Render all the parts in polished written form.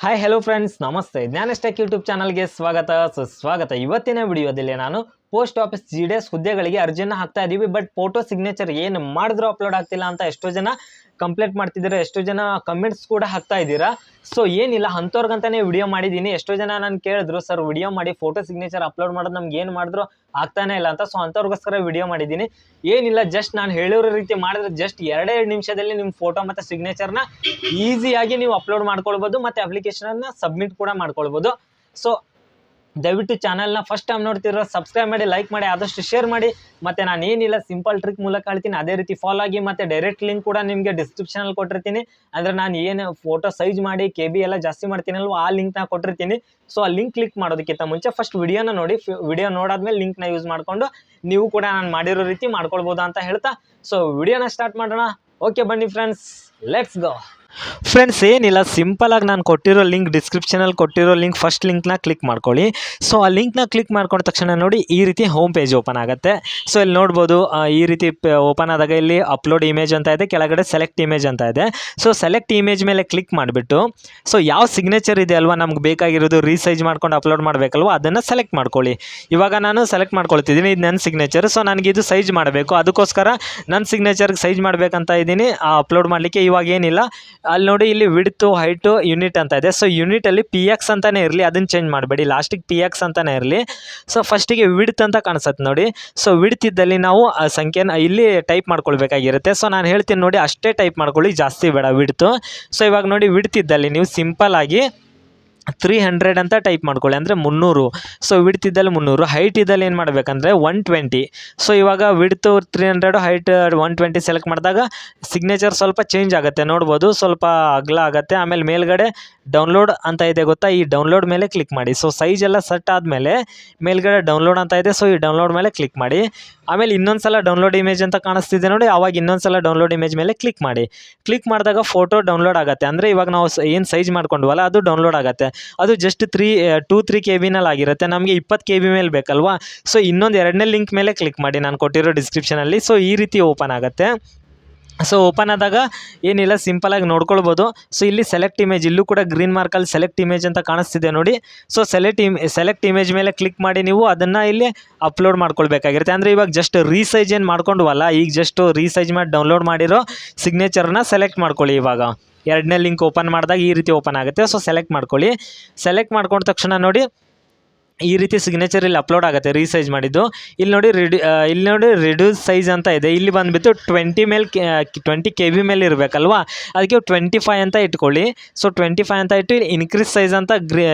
Hi hello friends, ನಮಸ್ತೆ. ಜ್ಞಾನಸ್ಟೆಕ್ YouTube ಚಾನಲ್ಗೆ ಸುಸ್ವಾಗತ. ಇವತ್ತಿನ ವಿಡಿಯೋದಲ್ಲಿ ನಾನು ಪೋಸ್ಟ್ ಆಫೀಸ್ GDS ಹುದ್ದೆಗಳಿಗೆ ಅರ್ಜಿಯನ್ನು ಹಾಕ್ತಾ ಇದ್ದೀವಿ. ಬಟ್ ಫೋಟೋ ಸಿಗ್ನೇಚರ್ ಏನು ಮಾಡಿದ್ರೂ ಅಪ್ಲೋಡ್ ಆಗ್ತಿಲ್ಲ ಅಂತ ಎಷ್ಟೋ ಜನ ಕಂಪ್ಲೇಂಟ್ ಮಾಡ್ತಿದ್ದೀರಾ, ಎಷ್ಟೋ ಜನ ಕಮೆಂಟ್ಸ್ ಕೂಡ ಹಾಕ್ತಾ ಇದ್ದೀರಾ. ಸೊ ಏನಿಲ್ಲ, ಅಂಥವ್ರಿಗಂತಾನೆ ವಿಡಿಯೋ ಮಾಡಿದ್ದೀನಿ. ಎಷ್ಟೋ ಜನ ನಾನು ಕೇಳಿದ್ರು, ಸರ್ ವಿಡಿಯೋ ಮಾಡಿ ಫೋಟೋ ಸಿಗ್ನೇಚರ್ ಅಪ್ಲೋಡ್ ಮಾಡೋದು ನಮ್ಗೆ ಏನು ಮಾಡಿದ್ರು ಆಗ್ತಾನೆ ಇಲ್ಲ ಅಂತ. ಸೊ ಅಂಥವ್ರಿಗೋಸ್ಕರ ವಿಡಿಯೋ ಮಾಡಿದ್ದೀನಿ. ಏನಿಲ್ಲ, ಜಸ್ಟ್ ನಾನು ಹೇಳಿರೋ ರೀತಿ ಮಾಡಿದ್ರೆ ಜಸ್ಟ್ 2 ನಿಮಿಷದಲ್ಲಿ ನಿಮ್ಮ ಫೋಟೋ ಮತ್ತು ಸಿಗ್ನೇಚರ್ನ ಈಸಿಯಾಗಿ ನೀವು ಅಪ್ಲೋಡ್ ಮಾಡ್ಕೊಳ್ಬೋದು ಮತ್ತು ಅಪ್ಲಿಕೇಶನನ್ನು ಸಬ್ಮಿಟ್ ಕೂಡ ಮಾಡ್ಕೊಳ್ಬೋದು. ಸೊ ದಯವಿಟ್ಟು ಚಾನಲ್ನ ಫಸ್ಟ್ ಟೈಮ್ ನೋಡ್ತಿರೋ ಸಬ್ಸ್ಕ್ರೈಬ್ ಮಾಡಿ, ಲೈಕ್ ಮಾಡಿ, ಆದಷ್ಟು ಶೇರ್ ಮಾಡಿ. ಮತ್ತು ನಾನು ಏನಿಲ್ಲ ಸಿಂಪಲ್ ಟ್ರಿಕ್ ಮೂಲಕ ಹೇಳ್ತೀನಿ, ಅದೇ ರೀತಿ ಫಾಲೋ ಆಗಿ. ಮತ್ತು ಡೈರೆಕ್ಟ್ ಲಿಂಕ್ ಕೂಡ ನಿಮಗೆ ಡಿಸ್ಕ್ರಿಪ್ಷನಲ್ಲಿ ಕೊಟ್ಟಿರ್ತೀನಿ. ಅಂದರೆ ನಾನು ಏನು ಫೋಟೋ ಸೈಜ್ ಮಾಡಿ KB ಎಲ್ಲ ಜಾಸ್ತಿ ಮಾಡ್ತೀನಲ್ವ, ಆ ಲಿಂಕ್ನ ಕೊಟ್ಟಿರ್ತೀನಿ. ಸೊ ಆ ಲಿಂಕ್ ಕ್ಲಿಕ್ ಮಾಡೋದಕ್ಕಿಂತ ಮುಂಚೆ ಫಸ್ಟ್ ವಿಡಿಯೋನ ನೋಡಿ, ವಿಡಿಯೋ ನೋಡಾದ್ಮೇಲೆ ಲಿಂಕ್ನ ಯೂಸ್ ಮಾಡಿಕೊಂಡು ನೀವು ಕೂಡ ನಾನು ಮಾಡಿರೋ ರೀತಿ ಮಾಡ್ಕೊಳ್ಬೋದು ಅಂತ ಹೇಳ್ತಾ ಸೊ ವಿಡಿಯೋನ ಸ್ಟಾರ್ಟ್ ಮಾಡೋಣ. ಓಕೆ ಬನ್ನಿ ಫ್ರೆಂಡ್ಸ್, ಲೆಟ್ಸ್ ಗೋ. ಫ್ರೆಂಡ್ಸ್ ಏನಿಲ್ಲ, ಸಿಂಪಲಾಗಿ ನಾನು ಕೊಟ್ಟಿರೋ ಲಿಂಕ್, ಡಿಸ್ಕ್ರಿಪ್ಷನಲ್ಲಿ ಕೊಟ್ಟಿರೋ ಲಿಂಕ್, ಫಸ್ಟ್ ಲಿಂಕ್ನ ಕ್ಲಿಕ್ ಮಾಡ್ಕೊಳ್ಳಿ. ಸೊ ಆ ಲಿಂಕ್ನ ಕ್ಲಿಕ್ ಮಾಡ್ಕೊಂಡ ತಕ್ಷಣ ನೋಡಿ ಈ ರೀತಿ ಹೋಮ್ ಪೇಜ್ ಓಪನ್ ಆಗುತ್ತೆ. ಸೊ ಇಲ್ಲಿ ನೋಡ್ಬೋದು, ಈ ರೀತಿ ಓಪನ್ ಆದಾಗ ಇಲ್ಲಿ ಅಪ್ಲೋಡ್ ಇಮೇಜ್ ಅಂತ ಇದೆ, ಕೆಳಗಡೆ ಸೆಲೆಕ್ಟ್ ಇಮೇಜ್ ಅಂತ ಇದೆ. ಸೊ ಸೆಲೆಕ್ಟ್ ಇಮೇಜ್ ಮೇಲೆ ಕ್ಲಿಕ್ ಮಾಡಿಬಿಟ್ಟು ಸೊ ಯಾವ ಸಿಗ್ನೇಚರ್ ಇದೆ ಅಲ್ವಾ ನಮ್ಗೆ ಬೇಕಾಗಿರೋದು, ರೀಸೈಜ್ ಮಾಡ್ಕೊಂಡು ಅಪ್ಲೋಡ್ ಮಾಡಬೇಕಲ್ವ, ಅದನ್ನು ಸೆಲೆಕ್ಟ್ ಮಾಡ್ಕೊಳ್ಳಿ. ಇವಾಗ ನಾನು ಸೆಲೆಕ್ಟ್ ಮಾಡ್ಕೊಳ್ತಿದ್ದೀನಿ, ಇದು ನನ್ನ ಸಿಗ್ನೇಚರ್. ಸೊ ನನಗಿದು ಸೈಜ್ ಮಾಡಬೇಕು, ಅದಕ್ಕೋಸ್ಕರ ನನ್ನ ಸಿಗ್ನೇಚರ್ಗೆ ಸೈಜ್ ಮಾಡಬೇಕಂತ ಇದ್ದೀನಿ ಅಪ್ಲೋಡ್ ಮಾಡಲಿಕ್ಕೆ. ಇವಾಗ ಏನಿಲ್ಲ, ಅಲ್ಲಿ ನೋಡಿ ಇಲ್ಲಿ ವಿಡ್ತು, ಹೈಟು, ಯೂನಿಟ್ ಅಂತ ಇದೆ. ಸೊ ಯೂನಿಟಲ್ಲಿ PX ಅಂತಾನೆ ಇರಲಿ, ಅದನ್ನು ಚೇಂಜ್ ಮಾಡಬೇಡಿ, ಲಾಸ್ಟಿಗೆ PX ಅಂತಾನೆ ಇರಲಿ. ಸೊ ಫಸ್ಟಿಗೆ ವಿಡ್ತ್ ಅಂತ ಕಾಣಿಸುತ್ತೆ ನೋಡಿ. ಸೊ ವಿಡ್ತ್ ಇದ್ದಲ್ಲಿ ನಾವು ಆ ಸಂಖ್ಯೆನ ಇಲ್ಲಿ ಟೈಪ್ ಮಾಡ್ಕೊಳ್ಬೇಕಾಗಿರುತ್ತೆ. ಸೊ ನಾನು ಹೇಳ್ತೀನಿ ನೋಡಿ, ಅಷ್ಟೇ ಟೈಪ್ ಮಾಡ್ಕೊಳ್ಳಿ, ಜಾಸ್ತಿ ಬೇಡ ವಿಡ್ತು. ಸೊ ಇವಾಗ ನೋಡಿ, ವಿಡ್ತ್ ಇದ್ದಲ್ಲಿ ನೀವು ಸಿಂಪಲ್ ಆಗಿ 300 ಅಂತ ಟೈಪ್ ಮಾಡ್ಕೊಳ್ಳಿ, ಅಂದರೆ 300. ಸೊ ವಿಡ್ತ್ ಇದ್ದಲ್ಲಿ 300, ಹೈಟ್ ಇದ್ದಲ್ಲಿ ಏನು ಮಾಡಬೇಕಂದ್ರೆ 120. ಸೊ ಇವಾಗ ವಿಡ್ತು 300, ಹೈಟ್ 120 ಸೆಲೆಕ್ಟ್ ಮಾಡಿದಾಗ ಸಿಗ್ನೇಚರ್ ಸ್ವಲ್ಪ ಚೇಂಜ್ ಆಗುತ್ತೆ, ನೋಡ್ಬೋದು, ಸ್ವಲ್ಪ ಅಗಲ ಆಗುತ್ತೆ. ಆಮೇಲೆ ಮೇಲ್ಗಡೆ ಡೌನ್ಲೋಡ್ ಅಂತ ಇದೆ ಗೊತ್ತಾ, ಈ ಡೌನ್ಲೋಡ್ ಮೇಲೆ ಕ್ಲಿಕ್ ಮಾಡಿ. ಸೊ ಸೈಜ್ ಎಲ್ಲ ಸೆಟ್ ಆದಮೇಲೆ ಮೇಲ್ಗಡೆ ಡೌನ್ಲೋಡ್ ಅಂತ ಇದೆ, ಸೊ ಈ ಡೌನ್ಲೋಡ್ ಮೇಲೆ ಕ್ಲಿಕ್ ಮಾಡಿ. ಆಮೇಲೆ ಇನ್ನೊಂದು ಸಲ ಡೌನ್ಲೋಡ್ ಇಮೇಜ್ ಅಂತ ಕಾಣಿಸ್ತಿದೆ ನೋಡಿ, ಆವಾಗ ಇನ್ನೊಂದು ಸಲ ಡೌನ್ಲೋಡ್ ಇಮೇಜ್ ಮೇಲೆ ಕ್ಲಿಕ್ ಮಾಡಿ. ಕ್ಲಿಕ್ ಮಾಡಿದಾಗ ಫೋಟೋ ಡೌನ್ಲೋಡ್ ಆಗುತ್ತೆ, ಅಂದರೆ ಇವಾಗ ನಾವು ಏನು ಸೈಜ್ ಮಾಡ್ಕೊಂಡ್ವಲ್ಲ ಅದು ಡೌನ್ಲೋಡ್ ಆಗುತ್ತೆ. ಅದು ಜಸ್ಟ್ 3 KB ಆಗಿರುತ್ತೆ, ನಮಗೆ 20 KB ಮೇಲೆ ಬೇಕಲ್ವಾ. ಸೊ ಇನ್ನೊಂದು 2ನೇ ಲಿಂಕ್ ಮೇಲೆ ಕ್ಲಿಕ್ ಮಾಡಿ, ನಾನು ಕೊಟ್ಟಿರೋ ಡಿಸ್ಕ್ರಿಪ್ಷನಲ್ಲಿ. ಸೊ ಈ ರೀತಿ ಓಪನ್ ಆಗುತ್ತೆ. ಸೊ ಓಪನ್ ಆದಾಗ ಏನಿಲ್ಲ, ಸಿಂಪಲಾಗಿ ನೋಡ್ಕೊಳ್ಬೋದು. ಸೊ ಇಲ್ಲಿ ಸೆಲೆಕ್ಟ್ ಇಮೇಜ್, ಇಲ್ಲೂ ಕೂಡ ಗ್ರೀನ್ ಮಾರ್ಕಲ್ಲಿ ಸೆಲೆಕ್ಟ್ ಇಮೇಜ್ ಅಂತ ಕಾಣಿಸ್ತಿದೆ ನೋಡಿ. ಸೊ ಸೆಲೆಕ್ಟ್ ಇಮೇಜ್ ಮೇಲೆ ಕ್ಲಿಕ್ ಮಾಡಿ ನೀವು ಅದನ್ನು ಇಲ್ಲಿ ಅಪ್ಲೋಡ್ ಮಾಡ್ಕೊಳ್ಬೇಕಾಗಿರುತ್ತೆ. ಅಂದರೆ ಇವಾಗ ಜಸ್ಟ್ ರೀಸೈಜ್ ಏನು ಮಾಡ್ಕೊಂಡ್ವಲ್ಲ, ಈಗ ಜಸ್ಟ್ ರೀಸೈಜ್ ಮಾಡಿ ಡೌನ್ಲೋಡ್ ಮಾಡಿರೋ ಸಿಗ್ನೇಚರ್ನ ಸೆಲೆಕ್ಟ್ ಮಾಡ್ಕೊಳ್ಳಿ. ಇವಾಗ 2ನೇ ಲಿಂಕ್ ಓಪನ್ ಮಾಡಿದಾಗ ಈ ರೀತಿ ಓಪನ್ ಆಗುತ್ತೆ. ಸೊ ಸೆಲೆಕ್ಟ್ ಮಾಡ್ಕೊಳ್ಳಿ. ಸೆಲೆಕ್ಟ್ ಮಾಡ್ಕೊಂಡ ತಕ್ಷಣ ನೋಡಿ ಈ ರೀತಿ ಸಿಗ್ನೇಚರ್ ಇಲ್ಲಿ ಅಪ್ಲೋಡ್ ಆಗುತ್ತೆ, ರೀಸೈಜ್ ಮಾಡಿದ್ದು. ಇಲ್ಲಿ ನೋಡಿ ರಿಡ್ಯೂಸ್ ಸೈಜ್ ಅಂತ ಇದೆ. ಇಲ್ಲಿ ಬಂದುಬಿಟ್ಟು 20 KB ಮೇಲೆ ಇರಬೇಕಲ್ವಾ, ಅದಕ್ಕೆ 25 ಅಂತ ಇಟ್ಕೊಳ್ಳಿ. ಸೊ 25 ಅಂತ ಇಟ್ಟು ಇನ್ಕ್ರೀಸ್ ಸೈಜ್ ಅಂತ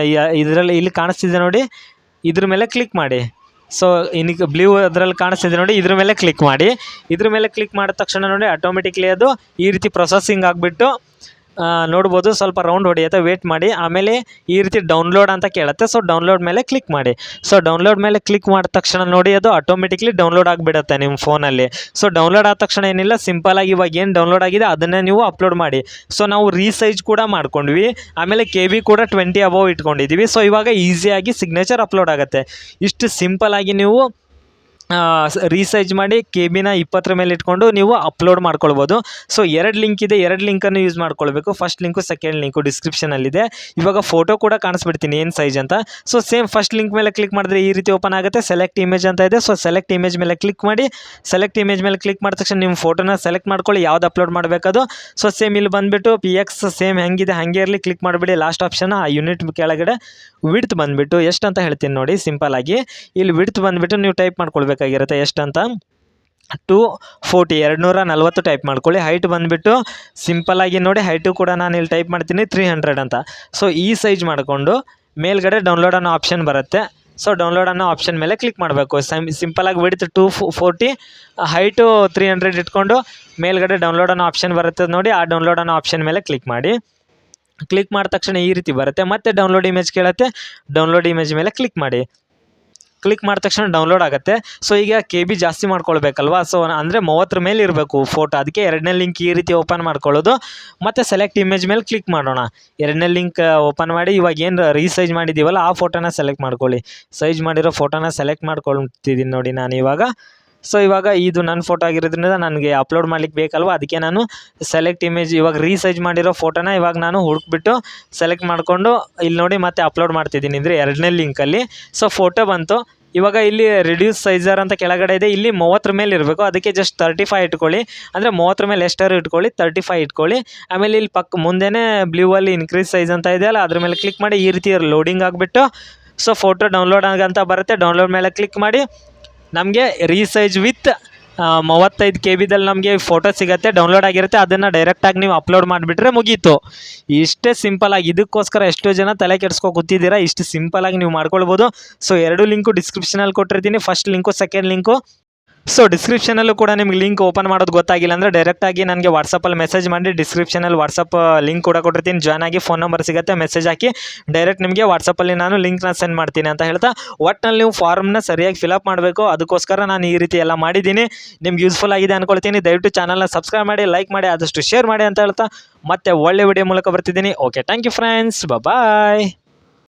ಇದರಲ್ಲಿ ಇಲ್ಲಿ ಕಾಣಿಸ್ತಿದೆ ನೋಡಿ, ಇದ್ರ ಮೇಲೆ ಕ್ಲಿಕ್ ಮಾಡಿ. ಸೊ ಬ್ಲೂ ಅದರಲ್ಲಿ ಕಾಣಿಸ್ತಿದೆ ನೋಡಿ, ಇದ್ರ ಮೇಲೆ ಕ್ಲಿಕ್ ಮಾಡಿ. ಇದ್ರ ಮೇಲೆ ಕ್ಲಿಕ್ ಮಾಡಿದ ತಕ್ಷಣ ನೋಡಿ ಆಟೋಮೆಟಿಕ್ಲಿ ಅದು ಈ ರೀತಿ ಪ್ರೊಸೆಸಿಂಗ್ ಆಗಿಬಿಟ್ಟು ನೋಡ್ಬೋದು, ಸ್ವಲ್ಪ ರೌಂಡ್ ಹೊಡೆಯುತ್ತೆ, ವೇಟ್ ಮಾಡಿ. ಆಮೇಲೆ ಈ ರೀತಿ ಡೌನ್ಲೋಡ್ ಅಂತ ಕೇಳುತ್ತೆ. ಸೊ ಡೌನ್ಲೋಡ್ ಮೇಲೆ ಕ್ಲಿಕ್ ಮಾಡಿ. ಸೊ ಡೌನ್ಲೋಡ್ ಮೇಲೆ ಕ್ಲಿಕ್ ಮಾಡಿದ ತಕ್ಷಣ ನೋಡಿ ಅದು ಆಟೋಮೆಟಿಕ್ಲಿ ಡೌನ್ಲೋಡ್ ಆಗಿಬಿಡುತ್ತೆ ನಿಮ್ಮ ಫೋನಲ್ಲಿ. ಸೊ ಡೌನ್ಲೋಡ್ ಆದ ತಕ್ಷಣ ಏನಿಲ್ಲ, ಸಿಂಪಲಾಗಿ ಇವಾಗ ಏನು ಡೌನ್ಲೋಡ್ ಆಗಿದೆ ಅದನ್ನೇ ನೀವು ಅಪ್ಲೋಡ್ ಮಾಡಿ. ಸೊ ನಾವು ರೀಸೈಜ್ ಕೂಡ ಮಾಡ್ಕೊಂಡ್ವಿ, ಆಮೇಲೆ KB ಕೂಡ 20 ಅಬೌವ್ ಇಟ್ಕೊಂಡಿದ್ದೀವಿ. ಸೊ ಇವಾಗ ಈಸಿಯಾಗಿ ಸಿಗ್ನೇಚರ್ ಅಪ್ಲೋಡ್ ಆಗುತ್ತೆ. ಇಷ್ಟು ಸಿಂಪಲಾಗಿ ನೀವು ರೀಸೈಜ್ ಮಾಡಿ KBನ 20 ಮೇಲೆ ಇಟ್ಕೊಂಡು ನೀವು ಅಪ್ಲೋಡ್ ಮಾಡ್ಕೊಳ್ಬೋದು. ಸೊ 2 ಲಿಂಕ್ ಇದೆ, 2 ಲಿಂಕನ್ನು ಯೂಸ್ ಮಾಡ್ಕೊಳ್ಬೇಕು. ಫಸ್ಟ್ ಲಿಂಕು, ಸೆಕೆಂಡ್ ಲಿಂಕು ಡಿಸ್ಕ್ರಿಪ್ಷನಲ್ಲಿದೆ. ಇವಾಗ ಫೋಟೋ ಕೂಡ ಕಾಣಿಸ್ಬಿಡ್ತೀನಿ ಏನು ಸೈಜ್ ಅಂತ. ಸೊ ಸೇಮ್ ಫಸ್ಟ್ ಲಿಂಕ್ ಮೇಲೆ ಕ್ಲಿಕ್ ಮಾಡಿದ್ರೆ ಈ ರೀತಿ ಓಪನ್ ಆಗುತ್ತೆ, ಸೆಲೆಕ್ಟ್ ಇಮೇಜ್ ಅಂತ ಇದೆ. ಸೊ ಸೆಲೆಕ್ಟ್ ಇಮೇಜ್ ಮೇಲೆ ಕ್ಲಿಕ್ ಮಾಡಿ. ಸೆಲೆಕ್ಟ್ ಇಮೇಜ್ ಮೇಲೆ ಕ್ಲಿಕ್ ಮಾಡಿದ ತಕ್ಷಣ ನಿಮ್ಮ ಫೋಟೋನ ಸೆಲೆಕ್ಟ್ ಮಾಡ್ಕೊಳ್ಳಿ, ಯಾವ್ದು ಅಪ್ಲೋಡ್ ಮಾಡಬೇಕದು. ಸೊ ಸೇಮ್ ಇಲ್ಲಿ ಬಂದುಬಿಟ್ಟು PX ಸೇಮ್ ಹೆಂಗಿದೆ ಹಾಗೆ ಇರಲಿ, ಕ್ಲಿಕ್ ಮಾಡಿಬಿಡಿ. ಲಾಸ್ಟ್ ಆಪ್ಷನ್ ಆ ಯೂನಿಟ್ ಕೆಳಗಡೆ ವಿಡ್ತ್ ಬಂದುಬಿಟ್ಟು ಎಷ್ಟು ಅಂತ ಹೇಳ್ತೀನಿ ನೋಡಿ, ಸಿಂಪಲಾಗಿ ಇಲ್ಲಿ ವಿಡ್ತ್ ಬಂದುಬಿಟ್ಟು ನೀವು ಟೈಪ್ ಮಾಡ್ಕೊಳ್ಬೇಕಾಗಿರುತ್ತೆ ಎಷ್ಟಂತ, 240 240 ಟೈಪ್ ಮಾಡ್ಕೊಳ್ಳಿ. ಹೈಟ್ ಬಂದುಬಿಟ್ಟು ಸಿಂಪಲಾಗಿ ನೋಡಿ, ಹೈಟು ಕೂಡ ನಾನು ಇಲ್ಲಿ ಟೈಪ್ ಮಾಡ್ತೀನಿ 300 ಅಂತ. ಸೊ ಈ ಸೈಜ್ ಮಾಡಿಕೊಂಡು ಮೇಲ್ಗಡೆ ಡೌನ್ಲೋಡ್ ಅನ್ನೋ ಆಪ್ಷನ್ ಬರುತ್ತೆ. ಸೊ ಡೌನ್ಲೋಡ್ ಅನ್ನೋ ಆಪ್ಷನ್ ಮೇಲೆ ಕ್ಲಿಕ್ ಮಾಡಬೇಕು. ಸಿಂಪಲಾಗಿ ವಿಡ್ತ್ 240, ಹೈಟು 300 ಇಟ್ಕೊಂಡು ಮೇಲ್ಗಡೆ ಡೌನ್ಲೋಡ್ ಅನ್ನೋ ಆಪ್ಷನ್ ಬರುತ್ತೆ ನೋಡಿ, ಆ ಡೌನ್ಲೋಡ್ ಅನ್ನೋ ಆಪ್ಷನ್ ಮೇಲೆ ಕ್ಲಿಕ್ ಮಾಡಿ. ಕ್ಲಿಕ್ ಮಾಡಿದ ತಕ್ಷಣ ಈ ರೀತಿ ಬರುತ್ತೆ. ಮತ್ತೆ ಡೌನ್ಲೋಡ್ ಇಮೇಜ್ ಕೇಳುತ್ತೆ, ಡೌನ್ಲೋಡ್ ಇಮೇಜ್ ಮೇಲೆ ಕ್ಲಿಕ್ ಮಾಡಿ. ಕ್ಲಿಕ್ ಮಾಡಿದ ತಕ್ಷಣ ಡೌನ್ಲೋಡ್ ಆಗುತ್ತೆ. ಸೊ ಈಗ KB ಜಾಸ್ತಿ ಮಾಡ್ಕೊಳ್ಬೇಕಲ್ವಾ, ಸೊ ಅಂದರೆ 30 ಮೇಲೆ ಇರಬೇಕು ಫೋಟೋ, ಅದಕ್ಕೆ 2ನೇ ಲಿಂಕ್ ಈ ರೀತಿ ಓಪನ್ ಮಾಡ್ಕೊಳ್ಳೋದು. ಮತ್ತು ಸೆಲೆಕ್ಟ್ ಇಮೇಜ್ ಮೇಲೆ ಕ್ಲಿಕ್ ಮಾಡೋಣ. 2ನೇ ಲಿಂಕ್ ಓಪನ್ ಮಾಡಿ, ಇವಾಗ ಏನು ರೀಸೈಜ್ ಮಾಡಿದ್ದೀವಲ್ಲ ಆ ಫೋಟೋನ ಸೆಲೆಕ್ಟ್ ಮಾಡ್ಕೊಳ್ಳಿ. ಸೈಜ್ ಮಾಡಿರೋ ಫೋಟೋನ ಸೆಲೆಕ್ಟ್ ಮಾಡ್ಕೊಳ್ತಿದ್ದೀನಿ ನೋಡಿ ನಾನು ಇವಾಗ. ಸೊ ಇವಾಗ ಇದು ನನ್ನ ಫೋಟೋ ಆಗಿರೋದ್ರಿಂದ ನನಗೆ ಅಪ್ಲೋಡ್ ಮಾಡ್ಲಿಕ್ಕೆ ಬೇಕಲ್ವ, ಅದಕ್ಕೆ ನಾನು ಸೆಲೆಕ್ಟ್ ಇಮೇಜ್ ಇವಾಗ ರೀಸೈಜ್ ಮಾಡಿರೋ ಫೋಟೋನ ಇವಾಗ ನಾನು ಹುಡುಕ್ಬಿಟ್ಟು ಸೆಲೆಕ್ಟ್ ಮಾಡಿಕೊಂಡು ಇಲ್ಲಿ ನೋಡಿ ಮತ್ತೆ ಅಪ್ಲೋಡ್ ಮಾಡ್ತಿದ್ದೀನಿ ಅಂದರೆ 2ನೇ ಲಿಂಕಲ್ಲಿ. ಸೊ ಫೋಟೋ ಬಂತು. ಇವಾಗ ಇಲ್ಲಿ ರಿಡ್ಯೂಸ್ ಸೈಜರ್ ಅಂತ ಕೆಳಗಡೆ ಇದೆ, ಇಲ್ಲಿ 30 ಮೇಲೆ ಇರಬೇಕು, ಅದಕ್ಕೆ ಜಸ್ಟ್ 35 ಇಟ್ಕೊಳ್ಳಿ. ಅಂದರೆ 30 ಮೇಲೆ ಎಷ್ಟಾರು ಇಟ್ಕೊಳ್ಳಿ, 35 ಇಟ್ಕೊಳ್ಳಿ. ಆಮೇಲೆ ಇಲ್ಲಿ ಮುಂದೆನೇ ಬ್ಲೂ ಅಲ್ಲಿ ಇನ್ಕ್ರೀಸ್ ಸೈಜ್ ಅಂತ ಇದೆಯಲ್ಲ, ಅದ್ರ ಮೇಲೆ ಕ್ಲಿಕ್ ಮಾಡಿ ಈ ರೀತಿ ಲೋಡಿಂಗ್ ಆಗಿಬಿಟ್ಟು ಸೊ ಫೋಟೋ ಡೌನ್ಲೋಡ್ ಆಗಂತ ಬರುತ್ತೆ. ಡೌನ್ಲೋಡ್ ಮೇಲೆ ಕ್ಲಿಕ್ ಮಾಡಿ ನಮಗೆ ರೀಸೈಜ್ ವಿತ್ 35 KB ನಮಗೆ ಫೋಟೋ ಸಿಗುತ್ತೆ, ಡೌನ್ಲೋಡ್ ಆಗಿರುತ್ತೆ. ಅದನ್ನು ಡೈರೆಕ್ಟಾಗಿ ನೀವು ಅಪ್ಲೋಡ್ ಮಾಡಿಬಿಟ್ರೆ ಮುಗೀತು. ಇಷ್ಟೇ ಸಿಂಪಲಾಗಿ. ಇದಕ್ಕೋಸ್ಕರ ಎಷ್ಟೋ ಜನ ತಲೆ ಕೆಡಿಸ್ಕೊ ಕೂತಿದ್ದೀರಾ, ಇಷ್ಟು ಸಿಂಪಲಾಗಿ ನೀವು ಮಾಡ್ಕೊಳ್ಬೋದು. ಸೊ 2 ಲಿಂಕು ಡಿಸ್ಕ್ರಿಪ್ಷನಲ್ಲಿ ಕೊಟ್ಟಿರ್ತೀನಿ, first link second link. So ಡಿಸ್ಕ್ರಿಪ್ಷನಲ್ಲೂ ಕೂಡ ನಿಮ್ಗೆ ಲಿಂಕ್ ಓಪನ್ ಮಾಡೋದು ಗೊತ್ತಾಗಿಲ್ಲ ಅಂದರೆ ಡೈರೆಕ್ಟಾಗಿ ನನಗೆ ವಾಟ್ಸಪ್ಪಲ್ಲಿ ಮೆಸೇಜ್ ಮಾಡಿ, ಡಿಸ್ಕ್ರಿಪ್ಷನಲ್ಲಿ ವಾಟ್ಸಪ್ ಲಿಂಕ್ ಕೂಡ ಕೊಟ್ಟಿರ್ತೀನಿ, ಜಾಯ್ನ್ ಆಗಿ ಫೋನ್ ನಂಬರ್ ಸಿಗುತ್ತೆ, ಮೆಸೇಜ್ ಹಾಕಿ ಡೈರೆಕ್ಟ್ ನಿಮಗೆ ವಾಟ್ಸಪ್ಪಲ್ಲಿ ನಾನು ಲಿಂಕ್ನ ಸೆಂಡ್ ಮಾಡ್ತೀನಿ ಅಂತ ಹೇಳ್ತಾ, ಒಟ್ಟಿನಲ್ಲಿ ನೀವು ಫಾರ್ಮ್ನ ಸರಿಯಾಗಿ ಫಿಲಪ್ ಮಾಡಬೇಕು. ಅದಕ್ಕೋಸ್ಕರ ನಾನು ಈ ರೀತಿ ಎಲ್ಲ ಮಾಡಿದ್ದೀನಿ. ನಿಮ್ಗೆ ಯೂಸ್ಫುಲ್ ಆಗಿದೆ ಅಂದ್ಕೊಳ್ತೀನಿ. ದಯವಿಟ್ಟು ಚಾನಲ್ನ ಸಬ್ಸ್ಕ್ರೈಬ್ ಮಾಡಿ, ಲೈಕ್ ಮಾಡಿ, ಆದಷ್ಟು ಶೇರ್ ಮಾಡಿ ಅಂತ ಹೇಳ್ತಾ ಮತ್ತೆ ಒಳ್ಳೆ ವಿಡಿಯೋ ಮೂಲಕ ಬರ್ತಿದ್ದೀನಿ. Okay, thank you friends, bye.